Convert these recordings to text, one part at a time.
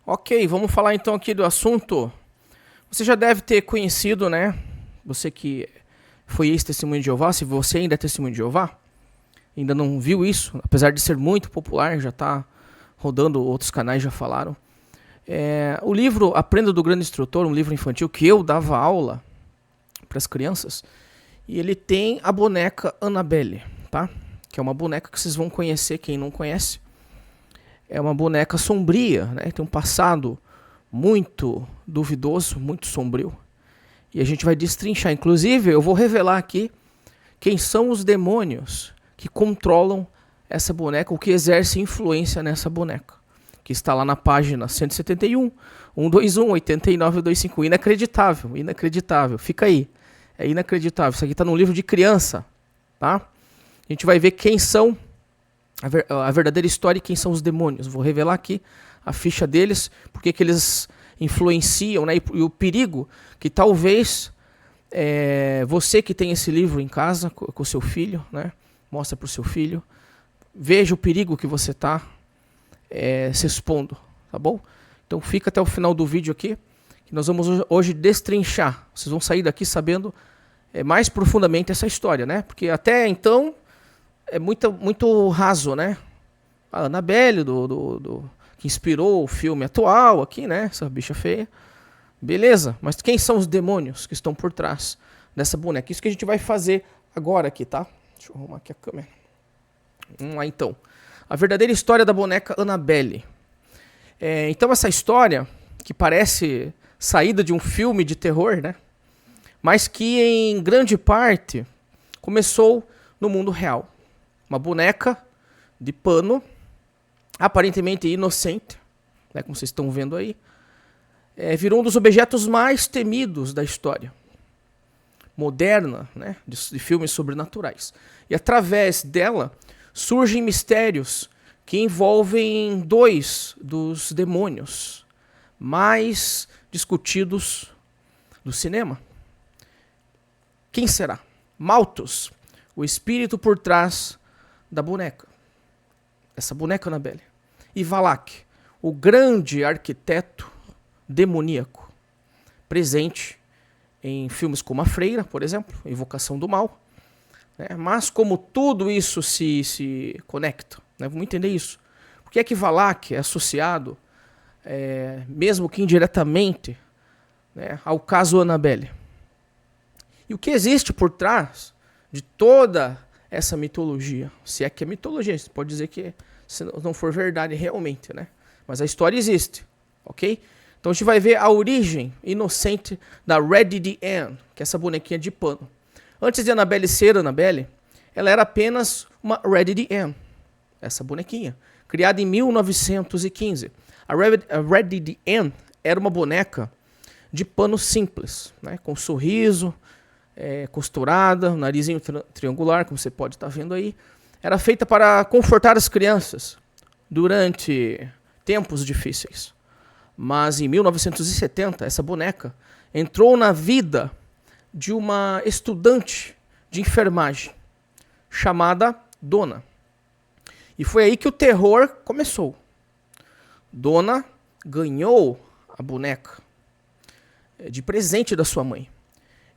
Ok, vamos falar então aqui do assunto. Você já deve ter conhecido, né? Você que foi ex-testemunho de Jeová, se você ainda é testemunho de Jeová, ainda não viu isso, apesar de ser muito popular, já está rodando, outros canais já falaram. O livro Aprenda do Grande Instrutor, um livro infantil que eu dava aula para as crianças, e ele tem a boneca Annabelle, tá? Que é uma boneca que vocês vão conhecer, quem não conhece. É uma boneca sombria, né? Tem um passado muito duvidoso, muito sombrio. E a gente vai destrinchar. Inclusive, eu vou revelar aqui quem são os demônios que controlam essa boneca, ou que exercem influência nessa boneca. Que está lá na página 171, 121, 89 e 251. Inacreditável, inacreditável. Fica aí. É inacreditável. Isso aqui está num livro de criança, tá? A gente vai ver quem são a verdadeira história e quem são os demônios. Vou revelar aqui a ficha deles, porque que eles influenciam, né? E o perigo que talvez você que tem esse livro em casa com o seu filho, né? Mostra para o seu filho, veja o perigo que você está se expondo, tá bom? Então fica até o final do vídeo aqui, que nós vamos hoje destrinchar. Vocês vão sair daqui sabendo mais profundamente essa história, né? Porque até então é muito raso, né? A Annabelle, que inspirou o filme atual aqui, né? Essa bicha feia. Beleza, mas quem são os demônios que estão por trás dessa boneca? Isso que a gente vai fazer agora aqui, tá? Deixa eu arrumar aqui a câmera. Vamos lá então. A verdadeira história da boneca Annabelle. Então essa história, que parece saída de um filme de terror, né? Mas que em grande parte começou no mundo real. Uma boneca de pano, aparentemente inocente, né, como vocês estão vendo aí, virou um dos objetos mais temidos da história moderna, né, de filmes sobrenaturais. E através dela surgem mistérios que envolvem dois dos demônios mais discutidos do cinema. Quem será? Malthus, o espírito por trás da boneca. Essa boneca Annabelle. E Valak, o grande arquiteto demoníaco, presente em filmes como A Freira, por exemplo, Invocação do Mal. Né? Mas como tudo isso se conecta, né? Vamos entender isso. Por que é que Valak é associado, mesmo que indiretamente, né, ao caso Annabelle? E o que existe por trás de toda essa mitologia? Se é que é mitologia, você pode dizer que se não for verdade realmente, né? Mas a história existe, ok? Então a gente vai ver a origem inocente da Raggedy Ann, que é essa bonequinha de pano. Antes de Annabelle ser Annabelle, ela era apenas uma Raggedy Ann, essa bonequinha, criada em 1915. A Raggedy Ann era uma boneca de pano simples, né? Com sorriso, costurada, narizinho triangular, como você pode estar vendo aí. Era feita para confortar as crianças durante tempos difíceis. Mas em 1970, essa boneca entrou na vida de uma estudante de enfermagem chamada Donna. E foi aí que o terror começou. Donna ganhou a boneca de presente da sua mãe.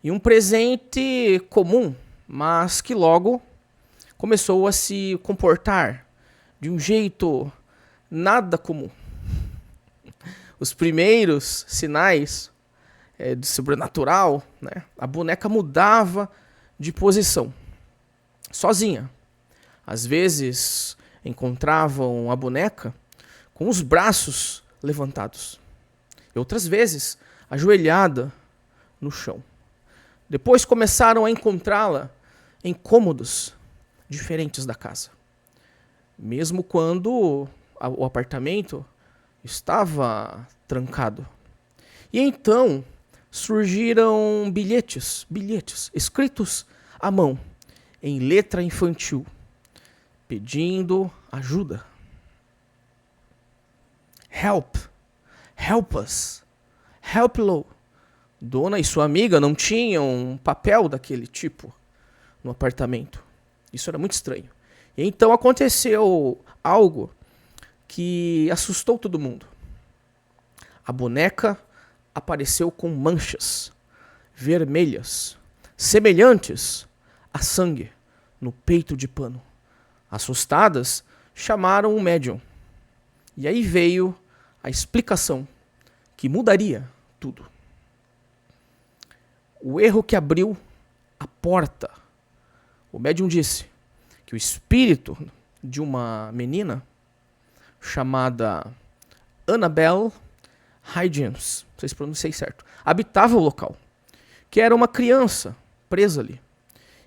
E um presente comum, mas que logo começou a se comportar de um jeito nada comum. Os primeiros sinais de sobrenatural, né? A boneca mudava de posição, sozinha. Às vezes encontravam a boneca com os braços levantados. E outras vezes ajoelhada no chão. Depois começaram a encontrá-la em cômodos diferentes da casa. Mesmo quando o apartamento estava trancado. E então surgiram bilhetes escritos à mão, em letra infantil, pedindo ajuda. Help, help us, help Lo. Donna e sua amiga não tinham um papel daquele tipo no apartamento. Isso era muito estranho. E então aconteceu algo que assustou todo mundo. a boneca apareceu com manchas vermelhas, semelhantes a sangue, no peito de pano. Assustadas, chamaram o médium. E aí veio a explicação que mudaria tudo. O erro que abriu a porta. O médium disse que o espírito de uma menina chamada Annabelle Hygens, não sei se pronunciei certo, habitava o local, que era uma criança presa ali,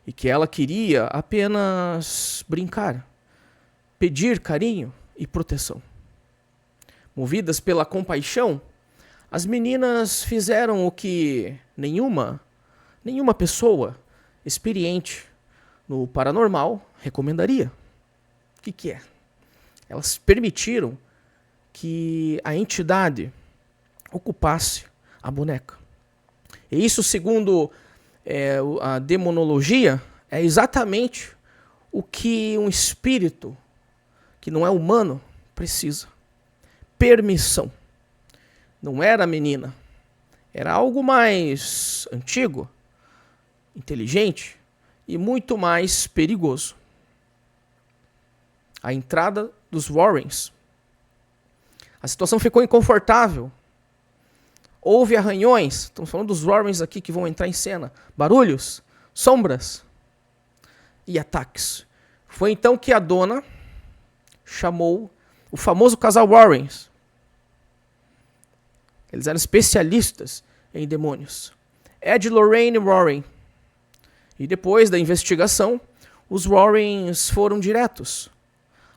e que ela queria apenas brincar, pedir carinho e proteção. Movidas pela compaixão, as meninas fizeram o que nenhuma pessoa experiente no paranormal recomendaria. O que é? Elas permitiram que a entidade ocupasse a boneca. E isso, segundo a demonologia, é exatamente o que um espírito que não é humano precisa. Permissão. Não era a menina. Era algo mais antigo, inteligente e muito mais perigoso. A entrada dos Warrens. A situação ficou inconfortável. Houve arranhões. Estamos falando dos Warrens aqui que vão entrar em cena. Barulhos, sombras e ataques. Foi então que a dona chamou o famoso casal Warrens. Eles eram especialistas em demônios. Ed e Lorraine Warren. E depois da investigação, os Warrens foram diretos.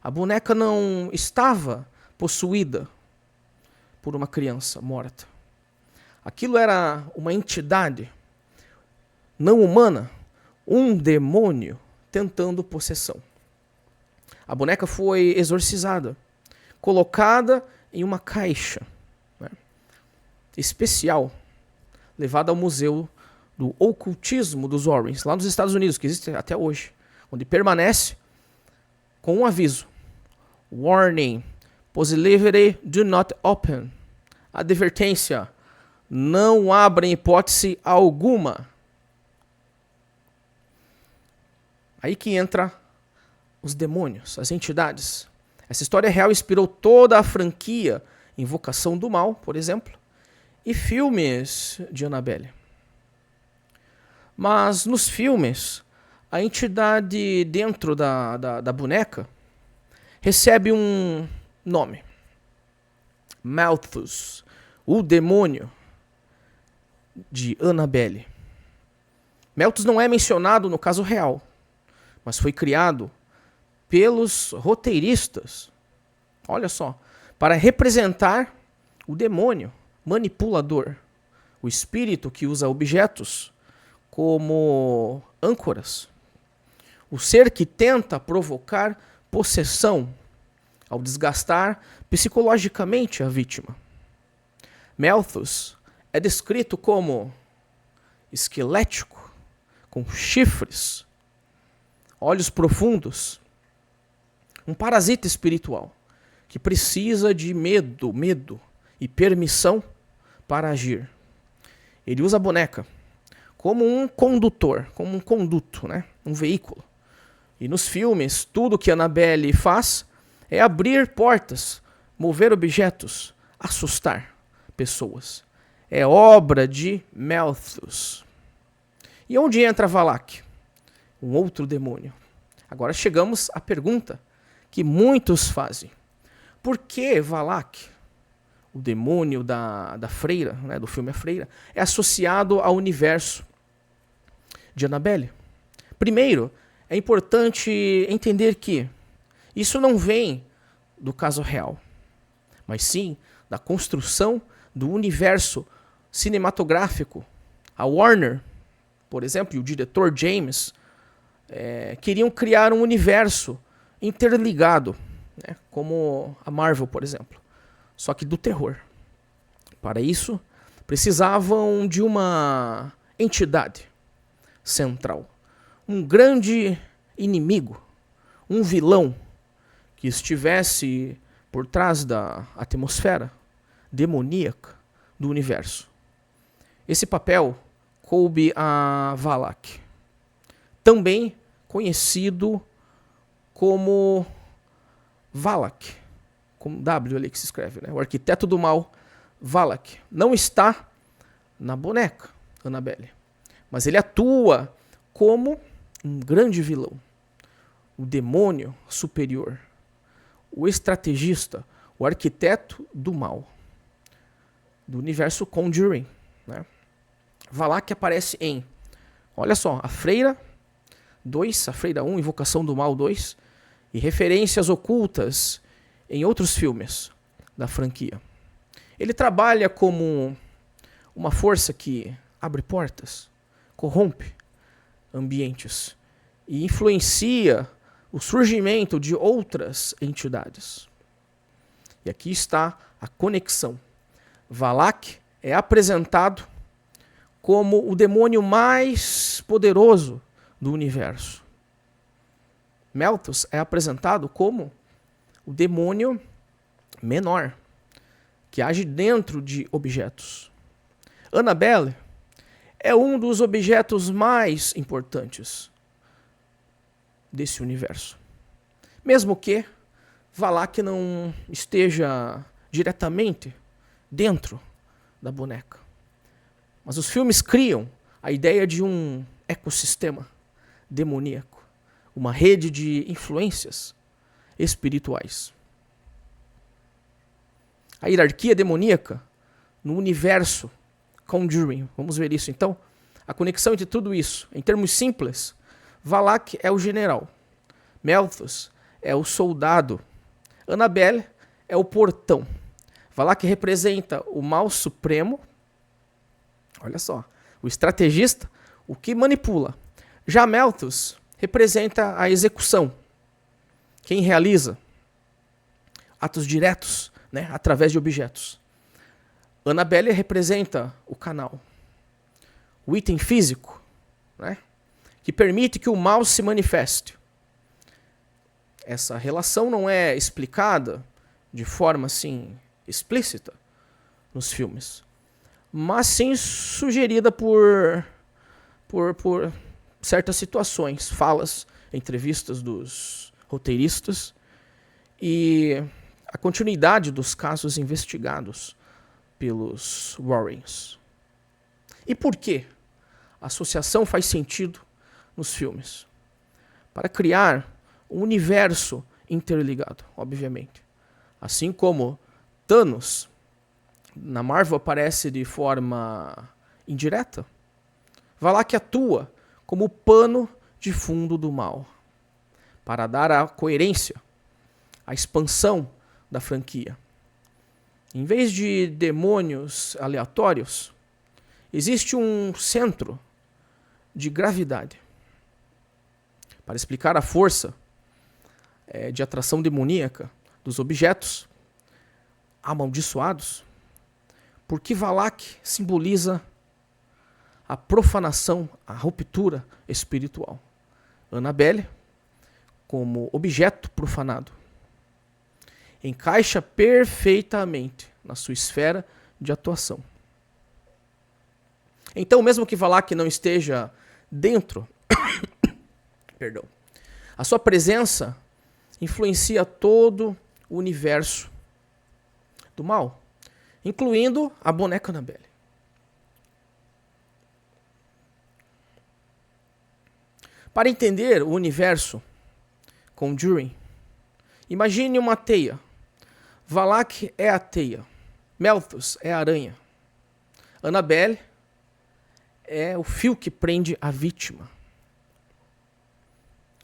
A boneca não estava possuída por uma criança morta. Aquilo era uma entidade não humana, um demônio tentando possessão. A boneca foi exorcizada, colocada em uma caixa, né, especial, levada ao Museu do Ocultismo dos Warrens, lá nos Estados Unidos, que existe até hoje, onde permanece com um aviso: Warning, possibility do not open. Advertência, não abra em hipótese alguma. Aí que entra os demônios, as entidades. Essa história real inspirou toda a franquia Invocação do Mal, por exemplo, e filmes de Annabelle. Mas nos filmes, a entidade dentro da boneca recebe um nome: Malthus, o demônio de Annabelle. Malthus não é mencionado no caso real, mas foi criado pelos roteiristas, olha só, para representar o demônio manipulador, o espírito que usa objetos como âncoras, o ser que tenta provocar possessão ao desgastar psicologicamente a vítima. Malthus é descrito como esquelético, com chifres, olhos profundos, um parasita espiritual que precisa de medo e permissão para agir. Ele usa a boneca como um condutor, como um conduto, né? Um veículo. E nos filmes, tudo que Annabelle faz é abrir portas, mover objetos, assustar pessoas. É obra de Malthus. E onde entra Valak? Um outro demônio. Agora chegamos à pergunta que muitos fazem. Por que Valak, o demônio da freira, né, do filme A Freira, é associado ao universo de Annabelle? Primeiro, é importante entender que isso não vem do caso real, mas sim da construção do universo cinematográfico. A Warner, por exemplo, e o diretor James queriam criar um universo interligado, né, como a Marvel, por exemplo, só que do terror. Para isso, precisavam de uma entidade central, um grande inimigo, um vilão que estivesse por trás da atmosfera, demoníaca do universo. Esse papel coube a Valak, também conhecido como Valak, com W ali que se escreve, né? O arquiteto do mal, Valak. Não está na boneca Annabelle, mas ele atua como um grande vilão, o demônio superior, o estrategista, o arquiteto do mal, do universo Conjuring, né? Valak aparece em, olha só, a Freira 2, a Freira 1, Invocação do Mal 2, e referências ocultas em outros filmes da franquia. Ele trabalha como uma força que abre portas, corrompe ambientes e influencia o surgimento de outras entidades. E aqui está a conexão. Valak é apresentado como o demônio mais poderoso do universo. Malthus é apresentado como o demônio menor, que age dentro de objetos. Annabelle é um dos objetos mais importantes desse universo. Mesmo que Valak não esteja diretamente dentro da boneca. Mas os filmes criam a ideia de um ecossistema demoníaco, uma rede de influências espirituais. A hierarquia demoníaca no universo Conjuring. Vamos ver isso então. A conexão entre tudo isso. Em termos simples, Valak é o general, Malthus é o soldado, Annabelle é o portão. Valak representa o mal supremo, olha só, o estrategista, o que manipula. Já Malthus representa a execução, quem realiza atos diretos, né, através de objetos. Annabelle representa o canal, o item físico, né, que permite que o mal se manifeste. Essa relação não é explicada de forma assim explícita nos filmes, mas sim sugerida por certas situações, falas, entrevistas dos roteiristas e a continuidade dos casos investigados pelos Warrens. E por que a associação faz sentido nos filmes? Para criar um universo interligado, obviamente. Assim como Thanos na Marvel aparece de forma indireta, Valak atua como pano de fundo do mal, para dar a coerência, a expansão da franquia. Em vez de demônios aleatórios, existe um centro de gravidade. Para explicar a força de atração demoníaca dos objetos amaldiçoados, porque Valak simboliza a profanação, a ruptura espiritual. Annabelle, como objeto profanado, encaixa perfeitamente na sua esfera de atuação. Então, mesmo que Valak não esteja dentro, perdão, a sua presença influencia todo o universo do mal, incluindo a boneca Annabelle. Para entender o universo Conjuring, imagine uma teia. Valak é a teia, Malthus é a aranha, Annabelle é o fio que prende a vítima.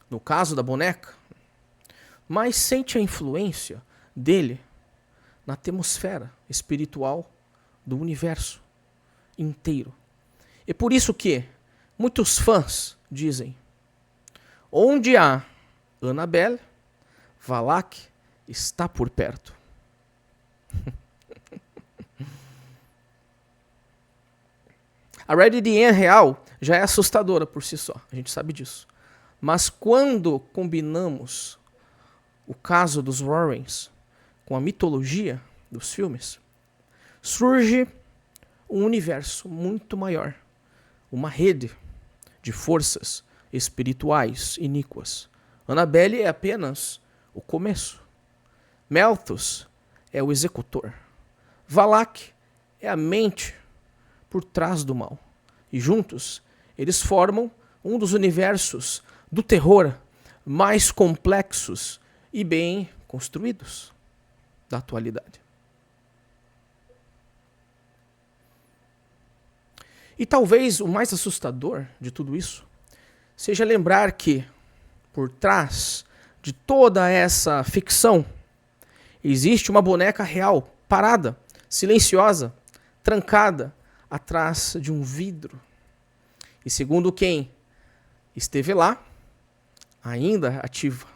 No caso da boneca, mas sente a influência dele na atmosfera espiritual do universo inteiro. É por isso que muitos fãs dizem: onde há Annabelle, Valak está por perto. A Red Dean real já é assustadora por si só, a gente sabe disso. Mas quando combinamos o caso dos Warrens com a mitologia dos filmes, surge um universo muito maior, uma rede de forças espirituais iníquas. Annabelle é apenas o começo. Malthus é o executor. Valak é a mente por trás do mal. E juntos, eles formam um dos universos do terror mais complexos e bem construídos da atualidade. E talvez o mais assustador de tudo isso seja lembrar que, por trás de toda essa ficção, existe uma boneca real, parada, silenciosa, trancada, atrás de um vidro. E segundo quem esteve lá, ainda ativa.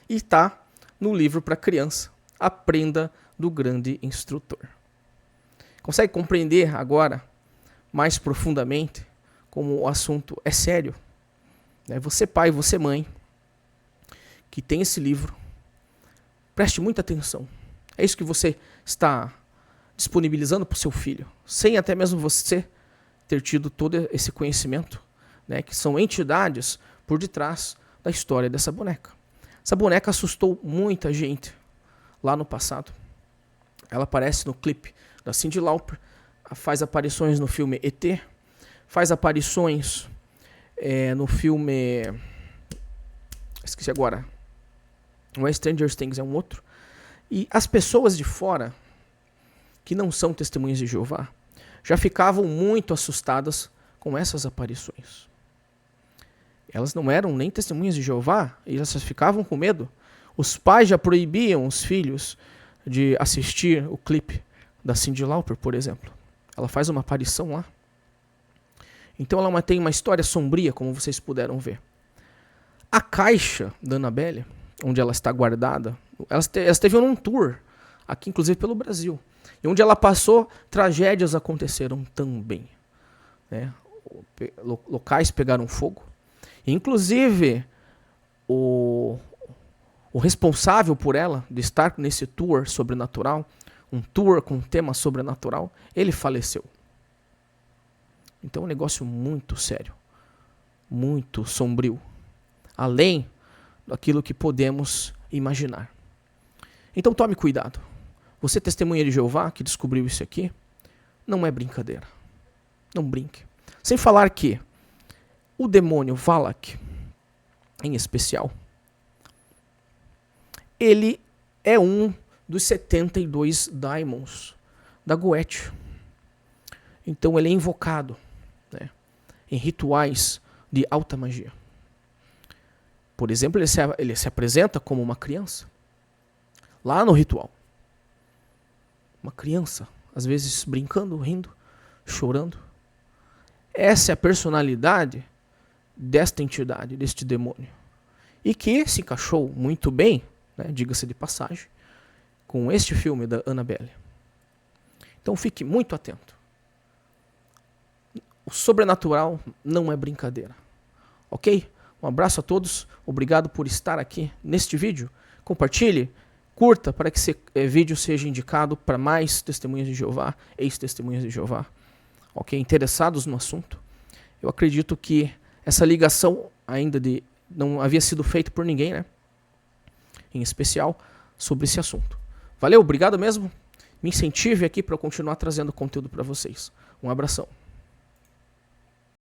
E está no livro para criança, A Prenda do Grande Instrutor. Consegue compreender agora, mais profundamente, como o assunto é sério? Você pai, você mãe, que tem esse livro, preste muita atenção. É isso que você está disponibilizando para o seu filho, sem até mesmo você ter tido todo esse conhecimento, que são entidades por detrás da história dessa boneca. Essa boneca assustou muita gente lá no passado. Ela aparece no clipe da Cyndi Lauper, faz aparições no filme ET, faz aparições no filme... esqueci agora. Não é Stranger Things, é um outro. E as pessoas de fora, que não são testemunhas de Jeová, já ficavam muito assustadas com essas aparições. Elas não eram nem testemunhas de Jeová, e elas ficavam com medo. Os pais já proibiam os filhos de assistir o clipe da Cyndi Lauper, por exemplo. Ela faz uma aparição lá. Então ela tem uma história sombria, como vocês puderam ver. A caixa da Annabelle, onde ela está guardada, ela esteve num tour, aqui inclusive pelo Brasil. E onde ela passou, tragédias aconteceram também. Locais pegaram fogo. Inclusive, o responsável por ela, de estar nesse tour sobrenatural, um tour com tema sobrenatural, ele faleceu. Então é um negócio muito sério, muito sombrio, além daquilo que podemos imaginar. Então tome cuidado. Você, testemunha de Jeová, que descobriu isso aqui, não é brincadeira. Não brinque. Sem falar que o demônio Valak, em especial, ele é um dos 72 daimons da Goethe. Então ele é invocado em rituais de alta magia. Por exemplo, ele se apresenta como uma criança, lá no ritual. Uma criança, às vezes brincando, rindo, chorando. Essa é a personalidade desta entidade, deste demônio. E que se encaixou muito bem, diga-se de passagem, com este filme da Annabelle. Então fique muito atento. O sobrenatural não é brincadeira. Ok? Um abraço a todos. Obrigado por estar aqui neste vídeo. Compartilhe, curta para que esse vídeo seja indicado para mais testemunhas de Jeová, ex-testemunhas de Jeová. Ok? Interessados no assunto. Eu acredito que essa ligação ainda não havia sido feita por ninguém, em especial, sobre esse assunto. Valeu, obrigado mesmo. Me incentive aqui para eu continuar trazendo conteúdo para vocês. Um abração.